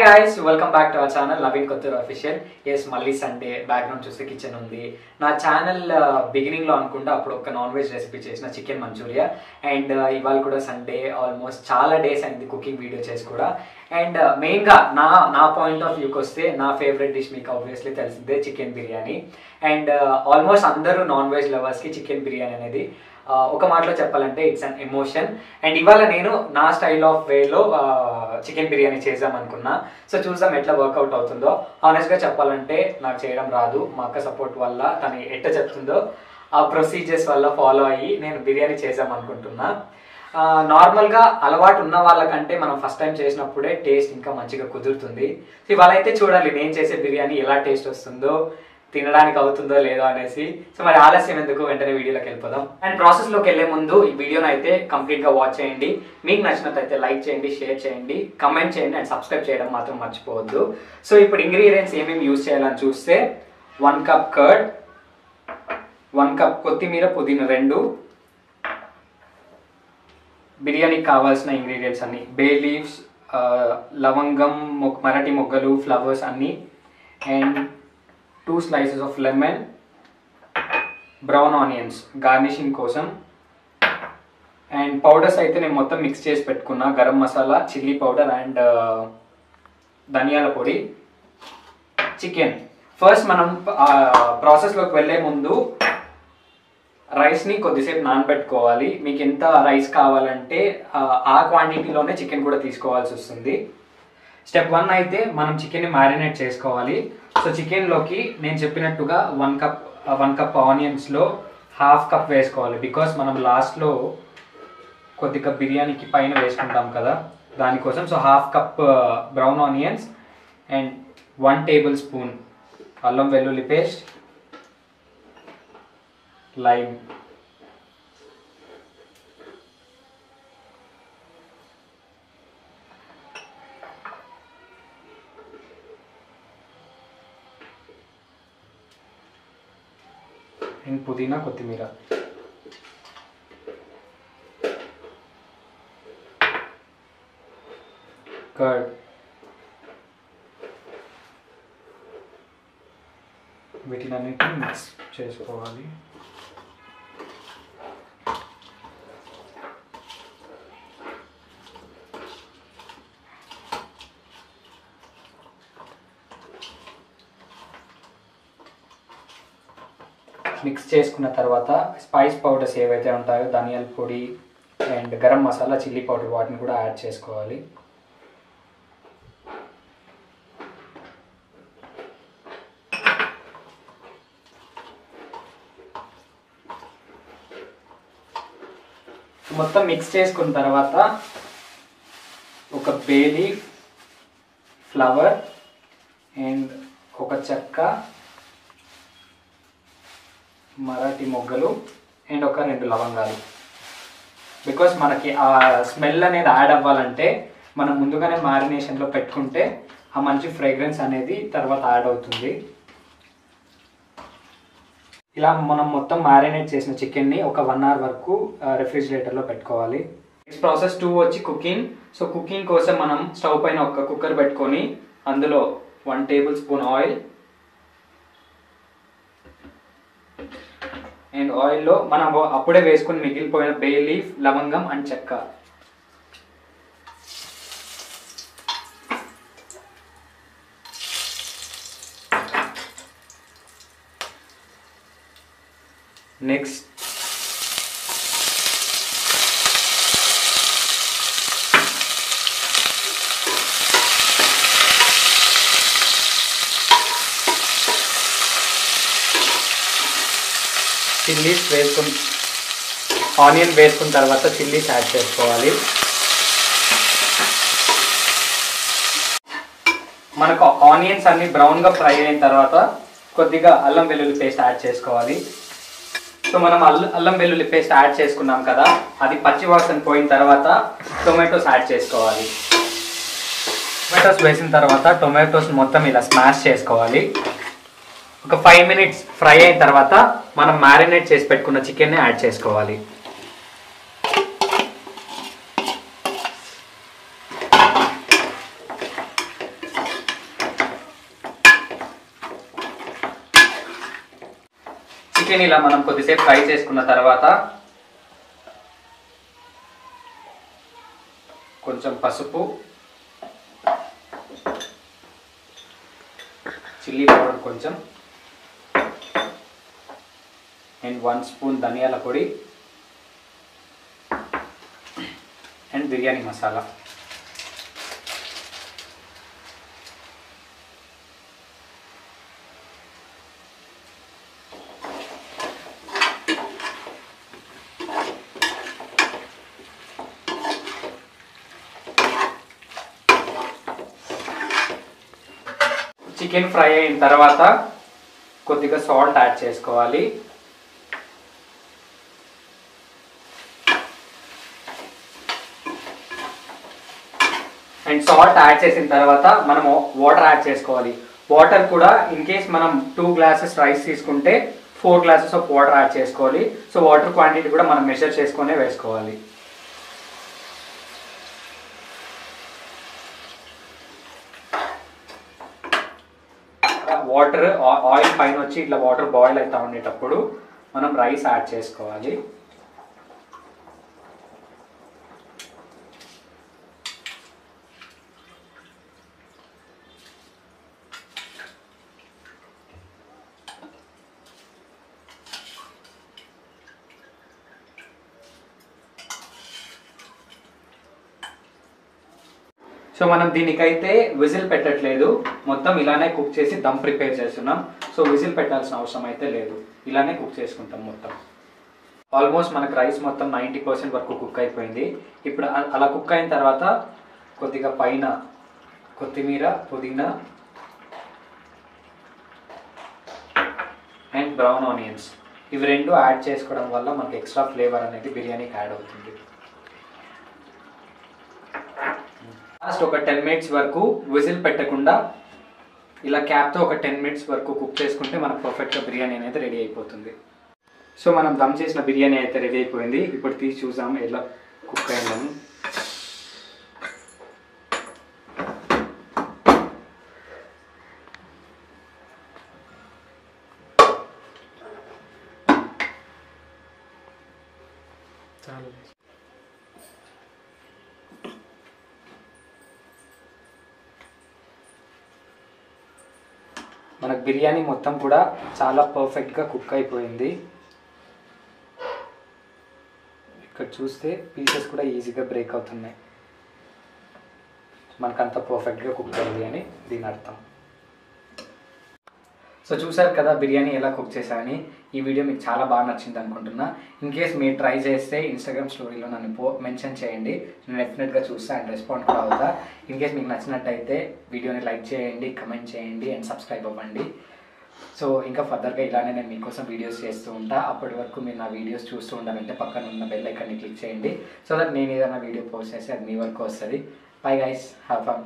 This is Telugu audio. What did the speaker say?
guys, welcome back to our channel Naveen Kottur Official. Yes, Malli Sunday background చూస్తే కిచెన్ ఉంది. నా ఛానల్ బిగినింగ్ లో అనుకుంటా అప్పుడు ఒక నాన్ వెజ్ రెసిపీ చేసిన చికెన్ మంచూరియా అండ్ ఇవాళ కూడా సండే ఆల్మోస్ట్ చాలా డేస్ అయింది కుకింగ్ వీడియో చేసి కూడా. అండ్ మెయిన్ గా నా పాయింట్ ఆఫ్ వ్యూకి వస్తే నా ఫేవరెట్ డిష్ మీకు ఆబ్వియస్లీ తెలిసిందే చికెన్ బిర్యానీ. అండ్ ఆల్మోస్ట్ అందరూ నాన్ వెజ్ లవర్స్ కి చికెన్ బిర్యానీ అనేది ఒక మాటలో చెప్పాలంటే ఇట్స్ అన్ ఎమోషన్. అండ్ ఇవాళ నేను నా స్టైల్ ఆఫ్ వేలో చికెన్ బిర్యానీ చేద్దాం అనుకున్నా. సో చూద్దాం ఎట్లా వర్కౌట్ అవుతుందో. ఆనెస్ట్గా చెప్పాలంటే నాకు చేయడం రాదు, మా అక్క సపోర్ట్ వల్ల తను ఎట్లా చెప్తుందో ఆ ప్రొసీజర్స్ వల్ల ఫాలో అయ్యి నేను బిర్యానీ చేద్దాం అనుకుంటున్నా. నార్మల్గా అలవాటు ఉన్న వాళ్ళకంటే మనం ఫస్ట్ టైం చేసినప్పుడే టేస్ట్ ఇంకా మంచిగా కుదురుతుంది. సో ఇవాళ అయితే చూడాలి నేను చేసే బిర్యానీ ఎలా టేస్ట్ వస్తుందో, తినడానికి అవుతుందో లేదో అనేసి. సో మరి ఆలస్యం ఎందుకు, వెంటనే వీడియోలోకి వెళ్ళిపోదాం. అండ్ ప్రాసెస్లోకి వెళ్ళే ముందు ఈ వీడియోని అయితే కంప్లీట్గా వాచ్ చేయండి. మీకు నచ్చినట్లయితే లైక్ చేయండి, షేర్ చేయండి, కమెంట్ చేయండి అండ్ సబ్స్క్రైబ్ చేయడం మాత్రం మర్చిపోవద్దు. సో ఇప్పుడు ఇంగ్రీడియంట్స్ ఏమేమి యూజ్ చేయాలని చూస్తే 1 కప్ కర్డ్, 1 కప్ కొత్తిమీర పుదీనా 2, బిర్యానీకి కావాల్సిన ఇంగ్రీడియంట్స్ అన్ని బే లీవ్స్, లవంగం, మరాఠీ మొగ్గలు, ఫ్లవర్స్ అన్నీ, and 2 slices of lemon, brown onions garnishing కోసం. అండ్ పౌడర్స్ అయితే నేను మొత్తం మిక్స్ చేసి పెట్టుకున్నా. Garam masala, chilli powder and ధనియాల పొడి. చికెన్ ఫస్ట్ మనం ప్రాసెస్లోకి వెళ్ళే ముందు రైస్ని కొద్దిసేపు నానబెట్టుకోవాలి. మీకు ఎంత రైస్ కావాలంటే ఆ క్వాంటిటీలోనే చికెన్ కూడా తీసుకోవాల్సి వస్తుంది. స్టెప్ 1 అయితే మనం చికెన్ని మ్యారినేట్ చేసుకోవాలి. సో చికెన్లోకి నేను చెప్పినట్టుగా 1 కప్ ఆనియన్స్లో ½ కప్ వేసుకోవాలి. బికాస్ మనం లాస్ట్లో కొద్దిగా బిర్యానీకి పైన వేసుకుంటాం కదా, దానికోసం. So ½ cup brown onions and 1 table spoon అల్లం వెల్లుల్లి పేస్ట్, లైమ్, అండ్ పుదీనా, కొత్తిమీర. కర్డ్, వీటినన్నిటిని మిక్స్ చేసుకోవాలి. మిక్స్ చేసుకున్న తర్వాత స్పైస్ పౌడర్స్ ఏవైతే ఉంటాయో ధనియాల పొడి and garam masala, chilli powder, వాటిని కూడా యాడ్ చేసుకోవాలి. మొత్తం మిక్స్ చేసుకున్న తర్వాత ఒక బే లీఫ్, ఫ్లవర్ అండ్ ఒక చెక్క, మరాఠీ మొగ్గలు అండ్ ఒక 2 లవంగాలు. బికాస్ మనకి ఆ స్మెల్ అనేది యాడ్ అవ్వాలంటే మనం ముందుగానే మ్యారినేషన్లో పెట్టుకుంటే ఆ మంచి ఫ్రేగ్రెన్స్ అనేది తర్వాత యాడ్ అవుతుంది. ఇలా మనం మొత్తం మ్యారినేట్ చేసిన చికెన్ని ఒక 1 అవర్ వరకు రెఫ్రిజిరేటర్లో పెట్టుకోవాలి. నెక్స్ట్ ప్రాసెస్ 2 వచ్చి కుకింగ్. సో కుకింగ్ కోసం మనం స్టవ్ పైన ఒక కుక్కర్ పెట్టుకొని అందులో 1 టేబుల్ స్పూన్ ఆయిల్, అండ్ ఆయిల్లో మనం అప్పుడే వేసుకుని మిగిలిపోయిన బే లీఫ్, లవంగం అండ్ చెక్క. నెక్స్ట్ చిల్లీస్ ఆనియన్ వేసుకున్న తర్వాత చిల్లీస్ యాడ్ చేసుకోవాలి. మనకు ఆనియన్స్ అన్ని బ్రౌన్గా ఫ్రై అయిన తర్వాత కొద్దిగా అల్లం వెల్లుల్లి పేస్ట్ యాడ్ చేసుకోవాలి. సో మనం అల్లం వెల్లుల్లి పేస్ట్ యాడ్ చేసుకున్నాం కదా, అది పచ్చి వాసన పోయిన తర్వాత టొమాటోస్ యాడ్ చేసుకోవాలి. టొమాటోస్ వేసిన తర్వాత టొమాటోస్ మొత్తం ఇలా స్మాష్ చేసుకోవాలి. ఒక 5 minutes ఫ్రై అయిన తర్వాత మనం మ్యారినేట్ చేసి పెట్టుకున్న చికెన్ని యాడ్ చేసుకోవాలి. చికెన్ ఇలా మనం కొద్దిసేపు ఫ్రై చేసుకున్న తర్వాత కొంచెం పసుపు, చిల్లీ పౌడర్ కొంచెం, అండ్ 1 స్పూన్ ధనియాల పొడి and biryani masala. Chicken fry అయిన తర్వాత కొద్దిగా సాల్ట్ యాడ్ చేసుకోవాలి. అండ్ సాల్ట్ యాడ్ చేసిన తర్వాత మనం వాటర్ యాడ్ చేసుకోవాలి. వాటర్ కూడా ఇన్ కేస్ మనం 2 గ్లాసెస్ రైస్ తీసుకుంటే 4 గ్లాసెస్ ఆఫ్ వాటర్ యాడ్ చేసుకోవాలి. సో వాటర్ క్వాంటిటీ కూడా మనం మెజర్ చేసుకునే వేసుకోవాలి. వాటర్ ఆయిల్ పైన వచ్చి ఇట్లా వాటర్ బాయిల్ అవుతా ఉండేటప్పుడు మనం రైస్ యాడ్ చేసుకోవాలి. సో మనం దీనికైతే విజిల్ పెట్టట్లేదు, మొత్తం ఇలానే కుక్ చేసి దమ్ ప్రిపేర్ చేస్తున్నాం. సో విజిల్ పెట్టాల్సిన అవసరం అయితే లేదు, ఇలానే కుక్ చేసుకుంటాం మొత్తం. ఆల్మోస్ట్ మనకు రైస్ మొత్తం 90% వరకు కుక్ అయిపోయింది. ఇప్పుడు అలా కుక్ అయిన తర్వాత కొద్దిగా పైన కొత్తిమీర, పుదీనా అండ్ బ్రౌన్ ఆనియన్స్ ఇవి 2 యాడ్ చేసుకోవడం వల్ల మనకి ఎక్స్ట్రా ఫ్లేవర్ అనేది బిర్యానీకి యాడ్ అవుతుంది. లాస్ట్ ఒక 10 మినిట్స్ వరకు విజిల్ పెట్టకుండా ఇలా క్యాప్తో ఒక 10 మినిట్స్ వరకు కుక్ చేసుకుంటే మనకు పర్ఫెక్ట్గా బిర్యానీ అనేది రెడీ అయిపోతుంది. సో మనం దమ్ చేసిన బిర్యానీ అయితే రెడీ అయిపోయింది. ఇప్పుడు తీసి చూసాము ఎలా కుక్ అయిందని. మనకు బిర్యానీ మొత్తం కూడా చాలా పర్ఫెక్ట్గా కుక్ అయిపోయింది. ఇక్కడ చూస్తే పీసెస్ కూడా ఈజీగా బ్రేక్ అవుతున్నాయి. మనకు అంత పర్ఫెక్ట్గా కుక్ అయింది అని దీని అర్థం. సో చూసారు కదా బిర్యానీ ఎలా కుక్ చేశానని. ఈ వీడియో మీకు చాలా బాగా నచ్చింది అనుకుంటున్నా. ఇన్ కేస్ మీరు ట్రై చేస్తే ఇన్స్టాగ్రామ్ స్టోరీలో నన్ను మెన్షన్ చేయండి, నేను డెఫినెట్గా చూస్తా అండ్ రెస్పాండ్ కూడా అవుతా. ఇన్ కేస్ మీకు నచ్చినట్టయితే వీడియోని లైక్ చేయండి, కమెంట్ చేయండి అండ్ సబ్స్క్రైబ్ అవ్వండి. సో ఇంకా ఫర్దర్గా ఇలానే నేను మీకోసం వీడియోస్ చేస్తూ ఉంటా. అప్పటి వరకు మీరు నా వీడియోస్ చూస్తూ ఉండాలంటే పక్కన ఉన్న బెల్ ఐకాన్ని క్లిక్ చేయండి. సో దట్ నేను ఏదైనా వీడియో పోస్ట్ చేస్తే అది మీ వరకు వస్తుంది. Bye guys, have fun.